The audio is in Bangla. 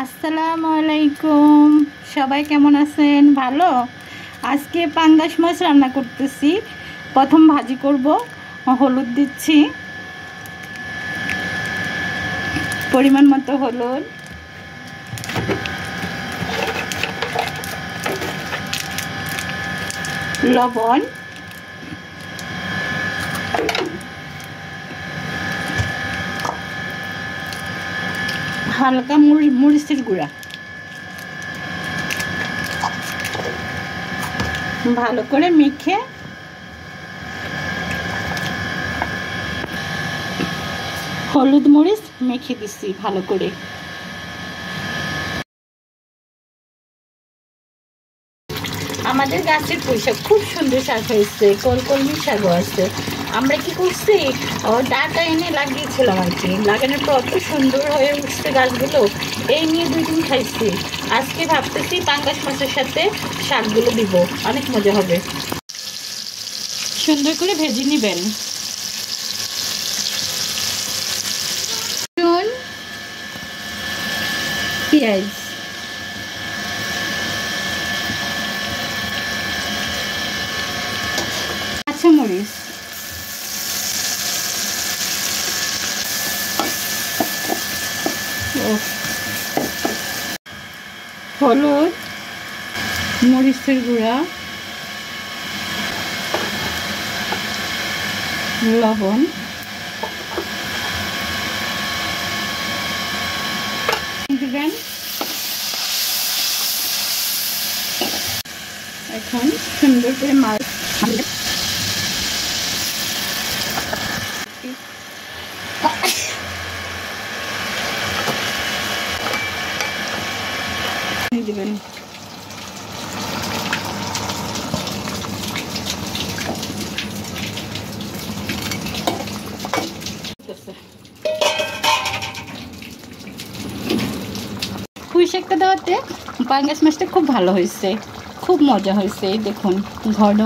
আসসালামু আলাইকুম, সবাই কেমন আছেন? ভালো। আজকে পাঙ্গাস মাছ রান্না করতেছি। প্রথম ভাজি করব। হলুদ দিচ্ছি, পরিমাণ মতো হলুদ, লবণ, হালকা মরিচের গুঁড়া, ভালো করে মেখে হলুদ মরিচ মেখে দিচ্ছি ভালো করে। আমাদের গাছের পুঁই শাক খুব সুন্দর শাক হয়েছে, কলকলমি শাকও আছে। আমরা কি করছি, ডাটা এনে লাগিয়েছিলাম আর কি। লাগানোর পর অত সুন্দর হয়ে উঠছে গাছগুলো, এই নিয়ে 2 দিন খাইছি। আজকে ভাবতেছি পাঙ্গাস মাছের সাথে শাকগুলো দিব, অনেক মজা হবে। সুন্দর করে ভেজে নেবেন। পেঁয়াজ, কাঁচামরিচ, হলুদ, মরিচের গুঁড়া, লবণ, দিবেন। এখন সুন্দর করে মাছ দিবেন। পুঁই শাকটা দেওয়াতে পাঙ্গাস মাছটা খুব ভালো হয়েছে, খুব মজা হয়েছে। দেখুন ঘন